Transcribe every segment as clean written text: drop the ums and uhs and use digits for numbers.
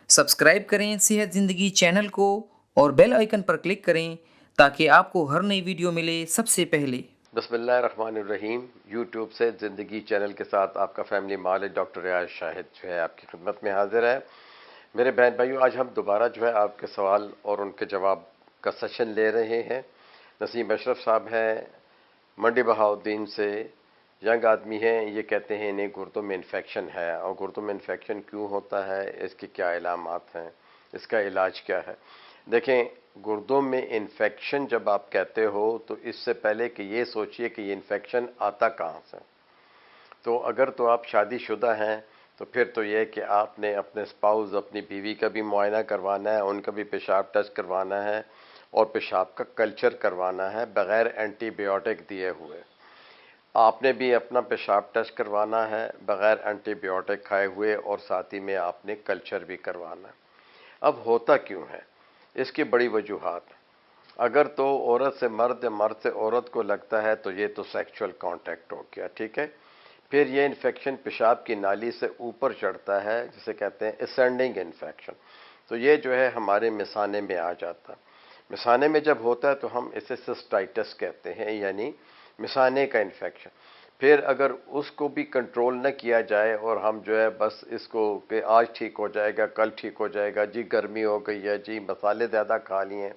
Subscribe करें सेहत ज़िंदगी चैनल को और बेल आइकन पर क्लिक करें ताकि आपको हर नई वीडियो मिले सबसे पहले। बिस्मिल्लाहिर्रहमानिर्रहीम। यूट्यूब से ज़िंदगी चैनल के साथ आपका फैमिली मालिक डॉक्टर रियाज शाहिद जो है आपकी खिदमत में हाजिर है। मेरे बहन भाइयों, आज हम दोबारा जो है आपके सवाल और उनके जवाब का सेशन ले रहे हैं। नसीम अशरफ साहब हैं मंडी बहाउद्दीन से, यंग आदमी हैं। ये कहते हैं इन्हें गुर्दों में इन्फेक्शन है, और गुर्दों में इन्फेक्शन क्यों होता है, इसके क्या इलामात हैं, इसका इलाज क्या है। देखें, गुर्दों में इन्फेक्शन जब आप कहते हो तो इससे पहले कि ये सोचिए कि ये इन्फेक्शन आता कहाँ से। तो अगर तो आप शादीशुदा हैं तो फिर तो ये कि आपने अपने स्पाउस, अपनी बीवी का भी मुआयना करवाना है, उनका भी पेशाब टेस्ट करवाना है और पेशाब का कल्चर करवाना है बग़ैर एंटीबायोटिक दिए हुए। आपने भी अपना पेशाब टेस्ट करवाना है बग़ैर एंटीबायोटिक खाए हुए, और साथ ही में आपने कल्चर भी करवाना है। अब होता क्यों है, इसकी बड़ी वजूहात। अगर तो औरत से मर्द या मर्द से औरत को लगता है तो ये तो सेक्सुअल कांटेक्ट हो गया, ठीक है। फिर ये इन्फेक्शन पेशाब की नाली से ऊपर चढ़ता है, जिसे कहते हैं असेंडिंग इन्फेक्शन। तो ये जो है हमारे मिसाने में आ जाता है। मिसाने में जब होता है तो हम इसे सिस्टाइटिस कहते हैं, यानी मिसाने का इन्फेक्शन। फिर अगर उसको भी कंट्रोल न किया जाए और हम जो है बस इसको कि आज ठीक हो जाएगा, कल ठीक हो जाएगा, जी गर्मी हो गई है, जी मसाले ज़्यादा खा लिए हैं,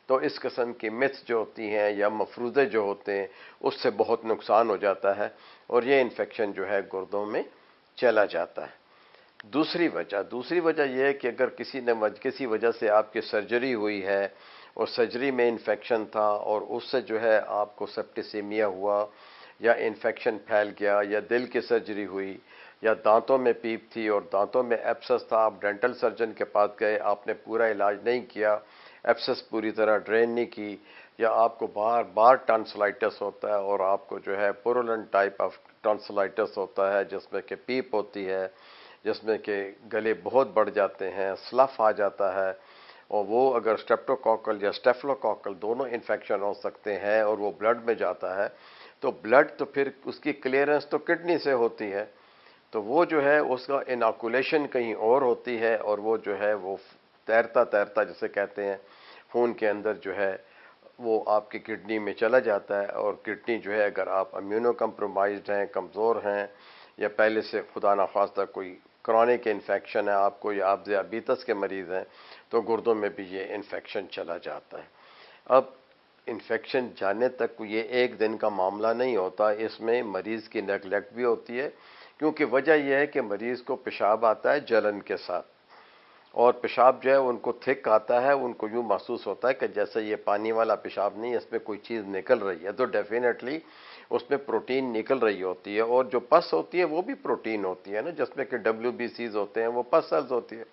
तो इस किस्म की मिथ्स जो होती हैं या मफरूज़े जो होते हैं उससे बहुत नुकसान हो जाता है और ये इन्फेक्शन जो है गुर्दों में चला जाता है। दूसरी वजह यह है कि अगर किसी वजह से आपकी सर्जरी हुई है और सर्जरी में इन्फेक्शन था और उससे जो है आपको सेप्टिसीमिया हुआ या इन्फेक्शन फैल गया, या दिल की सर्जरी हुई, या दांतों में पीप थी और दांतों में एब्सेस था, आप डेंटल सर्जन के पास गए, आपने पूरा इलाज नहीं किया, एब्सेस पूरी तरह ड्रेन नहीं की, या आपको बार बार टॉन्सिलाइटिस होता है और आपको जो है पुरुलेंट टाइप ऑफ टॉन्सिलाइटिस होता है जिसमें कि पीप होती है, जिसमें कि गले बहुत बढ़ जाते हैं, स्लफ आ जाता है, और वो अगर स्ट्रेप्टोकोकल या स्टेफलोकोकल दोनों इन्फेक्शन हो सकते हैं और वो ब्लड में जाता है, तो ब्लड तो फिर उसकी क्लियरेंस तो किडनी से होती है, तो वो जो है उसका इनॉकुलेशन कहीं और होती है और वो जो है वो तैरता तैरता जिसे कहते हैं खून के अंदर जो है वो आपकी किडनी में चला जाता है। और किडनी जो है अगर आप इम्यूनो कम्प्रोमाइज्ड हैं, कमज़ोर हैं, या पहले से खुदा ना खास्ता कोई क्रॉनिक इन्फेक्शन है आपको, या आप ज़ियाबीतस के मरीज़ हैं, तो गुर्दों में भी ये इन्फेक्शन चला जाता है। अब इन्फेक्शन जाने तक ये एक दिन का मामला नहीं होता, इसमें मरीज़ की नेगलेक्ट भी होती है, क्योंकि वजह यह है कि मरीज़ को पेशाब आता है जलन के साथ, और पेशाब जो है उनको थिक आता है, उनको यूँ महसूस होता है कि जैसे ये पानी वाला पेशाब नहीं, इसमें कोई चीज़ निकल रही है, तो डेफिनेटली उसमें प्रोटीन निकल रही होती है, और जो पस होती है वो भी प्रोटीन होती है ना, जिसमें कि WBCs होते हैं, वो पस सेल्स होती है,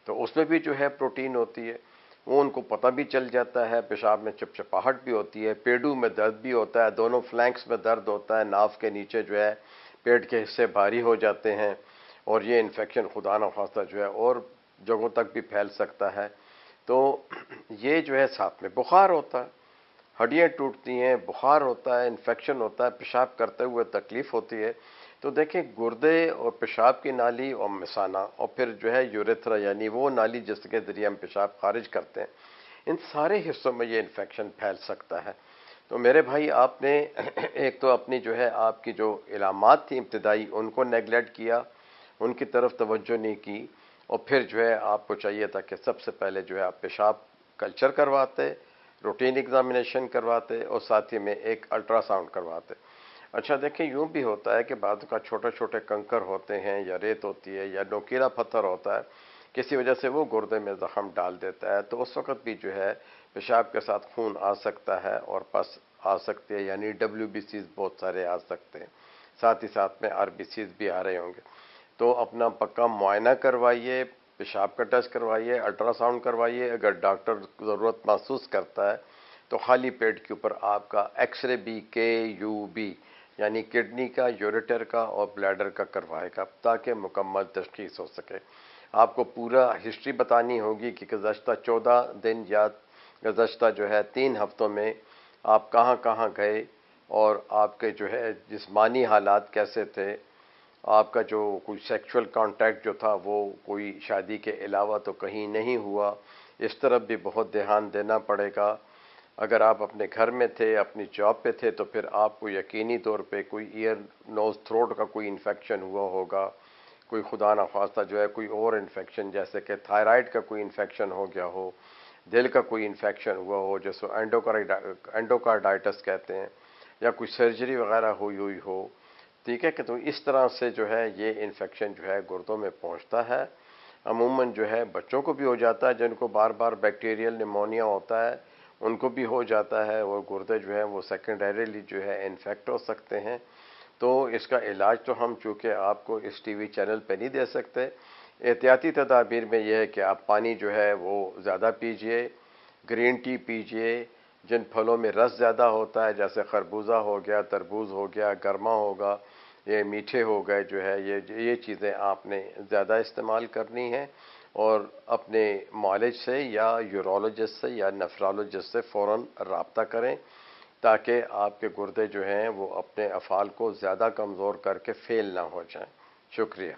तो उसमें भी जो है प्रोटीन होती है। वो उनको पता भी चल जाता है, पेशाब में चिपचिपाहट भी होती है, पेडू में दर्द भी होता है, दोनों फ्लैंक्स में दर्द होता है, नाव के नीचे जो है पेट के हिस्से भारी हो जाते हैं, और ये इन्फेक्शन खुदा न खास्ता जो है और जगहों तक भी फैल सकता है। तो ये जो है साथ में बुखार होता है, हड्डियाँ टूटती हैं, बुखार होता है, इन्फेक्शन होता है, पेशाब करते हुए तकलीफ़ होती है। तो देखें, गुर्दे और पेशाब की नाली और मिसाना और फिर जो है यूरेथ्रा, यानी वो नाली जिसके ज़रिए हम पेशाब खारिज करते हैं, इन सारे हिस्सों में ये इन्फेक्शन फैल सकता है। तो मेरे भाई, आपने एक तो अपनी जो है आपकी जो इलामात थी इब्तिदाई उनको नेगलेक्ट किया, उनकी तरफ तवज्जो नहीं की, और फिर जो है आपको चाहिए था कि सबसे पहले जो है आप पेशाब कल्चर करवाते, रूटीन एग्जामिनेशन करवाते और साथ ही में एक अल्ट्रासाउंड करवाते। अच्छा देखें, यूँ भी होता है कि बाद का छोटे छोटे कंकर होते हैं या रेत होती है या नोकीला पत्थर होता है, किसी वजह से वो गुर्दे में ज़ख्म डाल देता है, तो उस वक्त भी जो है पेशाब के साथ खून आ सकता है और पस आ सकती है, यानी WBCs बहुत सारे आ सकते हैं, साथ ही साथ में RBCs भी आ रहे होंगे। तो अपना पक्का मुआयना करवाइए, पेशाब का टेस्ट करवाइए, अल्ट्रासाउंड करवाइए। अगर डॉक्टर ज़रूरत महसूस करता है तो खाली पेट के ऊपर आपका एक्सरे भी KUB यानी किडनी का, यूरेटर का और ब्लैडर का करवाएगा, ताकि मुकम्मल तशखीस हो सके। आपको पूरा हिस्ट्री बतानी होगी कि गुज़श्ता 14 दिन या गुज़श्ता जो है 3 हफ्तों में आप कहाँ कहाँ गए और आपके जो है जिस्मानी हालात कैसे थे, آپ کا جو کوئی سیکچول کانٹیکٹ جو تھا وہ کوئی شادی کے علاوہ تو کہیں نہیں ہوا، اس طرف بھی بہت دھیان دینا پڑے گا۔ اگر آپ اپنے گھر میں تھے، اپنی جاب پہ تھے، تو پھر آپ کو یقینی طور پہ کوئی ایئر نوز تھروٹ کا کوئی انفیکشن ہوا ہوگا، کوئی خدا نخواستہ جو ہے کوئی اور انفیکشن، جیسے کہ تھائرائیڈ کا کوئی انفیکشن ہو گیا ہو، دل کا کوئی انفیکشن ہوا ہو جس کو اینڈوکارڈائٹس کہتے ہیں، یا کوئی سرجری وغیرہ ہوئی ہو، ٹھیک ہے کہ تو اس طرح سے جو ہے یہ انفیکشن جو ہے گردوں میں پہنچتا ہے۔ عموماً جو ہے بچوں کو بھی ہو جاتا ہے، جن کو بار بار بیکٹیریل نیمونیا ہوتا ہے ان کو بھی ہو جاتا ہے، اور گردے جو ہیں وہ سیکنڈریلی جو ہے انفیکٹ ہو سکتے ہیں۔ تو اس کا علاج تو ہم چونکہ آپ کو اس ٹی وی چینل پہ نہیں دے سکتے۔ احتیاطی تدابیر میں یہ ہے کہ آپ پانی جو ہے وہ زیادہ پیجئے، گرین ٹی پیجئے، جن پھلوں میں رس زیادہ ہوتا ہے جیسے خربوزہ ہو گیا، تربوز ہو گیا، گرما ہوگا، یہ میٹھے ہو گئے جو ہے، یہ چیزیں آپ نے زیادہ استعمال کرنی ہیں، اور اپنے معالج سے یا یورولوجسٹ سے یا نیفرولوجسٹ سے فوراً رابطہ کریں تاکہ آپ کے گردے جو ہیں وہ اپنے افعال کو زیادہ کمزور کر کے فیل نہ ہو جائیں۔ شکریہ۔